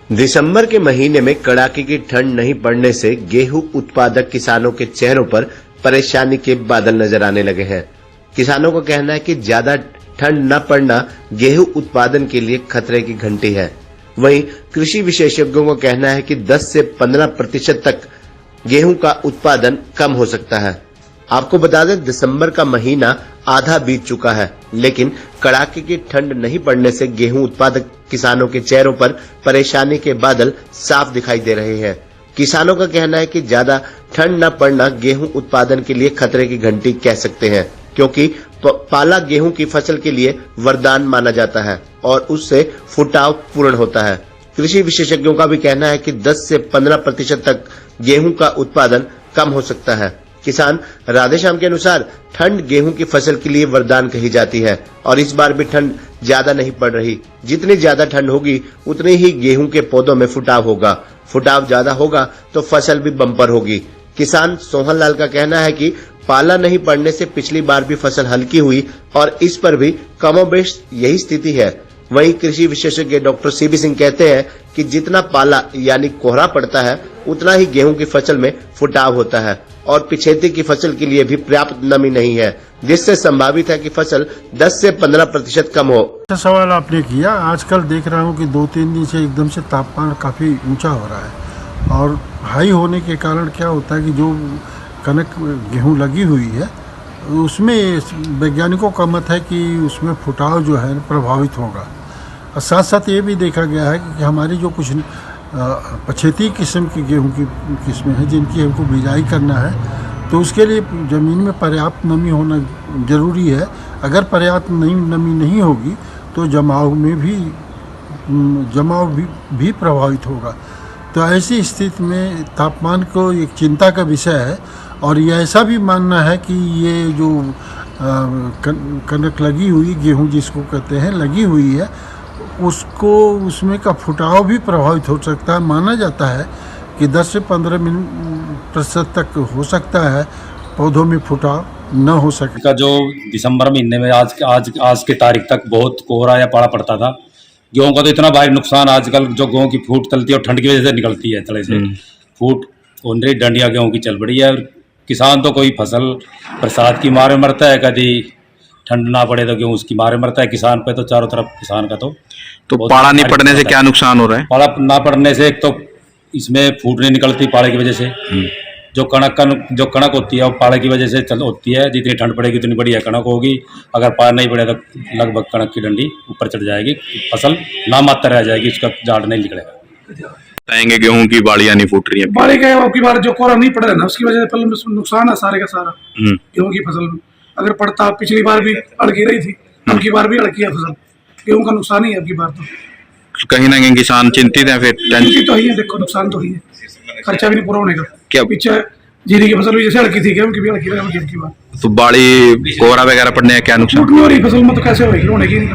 दिसंबर के महीने में कड़ाके की ठंड नहीं पड़ने से गेहूं उत्पादक किसानों के चेहरों पर परेशानी के बादल नजर आने लगे हैं। किसानों का कहना है कि ज्यादा ठंड न पड़ना गेहूं उत्पादन के लिए खतरे की घंटी है। वहीं कृषि विशेषज्ञों का कहना है कि 10 से 15% तक गेहूं का उत्पादन कम हो सकता है। आपको बता दें, दिसंबर का महीना आधा बीत चुका है, लेकिन कड़ाके की ठंड नहीं पड़ने से गेहूं उत्पादक किसानों के चेहरों पर परेशानी के बादल साफ दिखाई दे रहे हैं। किसानों का कहना है कि ज्यादा ठंड न पड़ना गेहूं उत्पादन के लिए खतरे की घंटी कह सकते हैं, क्योंकि पाला गेहूं की फसल के लिए वरदान माना जाता है और उससे फुटाव पूर्ण होता है। कृषि विशेषज्ञों का भी कहना है कि 10 से 15% तक गेहूं का उत्पादन कम हो सकता है। किसान राधेश्याम के अनुसार ठंड गेहूं की फसल के लिए वरदान कही जाती है और इस बार भी ठंड ज्यादा नहीं पड़ रही। जितनी ज्यादा ठंड होगी उतनी ही गेहूं के पौधों में फुटाव होगा। फुटाव ज्यादा होगा तो फसल भी बम्पर होगी। किसान सोहन लाल का कहना है कि पाला नहीं पड़ने से पिछली बार भी फसल हल्की हुई और इस पर भी कमोबेश यही स्थिति है। वहीं कृषि विशेषज्ञ डॉक्टर सीबी सिंह कहते हैं कि जितना पाला यानी कोहरा पड़ता है उतना ही गेहूं की फसल में फुटाव होता है और पिछेती की फसल के लिए भी पर्याप्त नमी नहीं है, जिससे संभावित है कि फसल 10 से 15% कम हो। अच्छा सवाल आपने किया। आजकल देख रहा हूँ कि 2-3 दिन से एकदम से तापमान काफ़ी ऊंचा हो रहा है और हाई होने के कारण क्या होता है कि जो कनक गेहूँ लगी हुई है उसमें वैज्ञानिकों का मत है कि उसमें फुटाव जो है प्रभावित होगा। और साथ साथ ये भी देखा गया है कि हमारी जो कुछ पछेती किस्म की गेहूं की किस्में हैं जिनकी हमको बिजाई करना है, तो उसके लिए ज़मीन में पर्याप्त नमी होना ज़रूरी है। अगर पर्याप्त नमी नहीं होगी तो जमाव भी प्रभावित होगा। तो ऐसी स्थिति में तापमान को एक चिंता का विषय है और ये ऐसा भी मानना है कि ये जो कनक लगी हुई गेहूं जिसको कहते हैं लगी हुई है उसको उसमें का फुटाव भी प्रभावित हो सकता है। माना जाता है कि 10 से 15% तक हो सकता है पौधों में फुटाव न हो सके। का जो दिसंबर महीने में आज के तारीख तक बहुत कोहरा या पाला पड़ता था, गेहूं का तो इतना भारी नुकसान आजकल जो गेहूं की फूट चलती है और ठंड की वजह से निकलती है तले से फूट उनरी डंडियाँ गेहूं की चल पड़ी है। किसान तो कोई फसल बरसात की मारे मरता है, कभी ठंड ना पड़े तो गेहूं उसकी मारे मरता है। किसान पे तो चारों तरफ किसान का तो पाला नहीं पड़ने से क्या नुकसान हो रहा है? पाला ना पड़ने से एक तो इसमें फूट नहीं निकलती पाले की वजह से। जो कणक होती है वो पाले की वजह से होती है। जितनी ठंड पड़ेगी उतनी बढ़िया कणक होगी। अगर पाला नहीं पड़े तो लगभग कणक की डंडी ऊपर चढ़ जाएगी, फसल नामात्र रह जाएगी, उसका झाड़ नहीं निकलेगा। बताएंगे गेहूं की बालियां नहीं फूट रही है। बाली का आपकी बार जो कोहरा नहीं पड़ रहा है ना उसकी वजह से नुकसान है सारे का सारा गेहूं की फसल में। अगर पड़ता पिछली बार भी अड़की रही थी, अब की बार भी अड़की है फसल। गेहूं का नुकसान ही है अब की बार तो कहीं ना कहीं किसान चिंतित है। फिर चिंतित तो ही है, देखो नुकसान तो ही है, खर्चा भी नहीं पूरा होने का। क्या पीछे जीरी की फसल भी जैसे अड़की थी गेहूं की भी अड़की रही की बार तो बाड़ी कोहरा वगैरह पड़ने का क्या नुकसान? फूट नहीं हो रही फसल में तो कैसे होगी, होने की नहीं।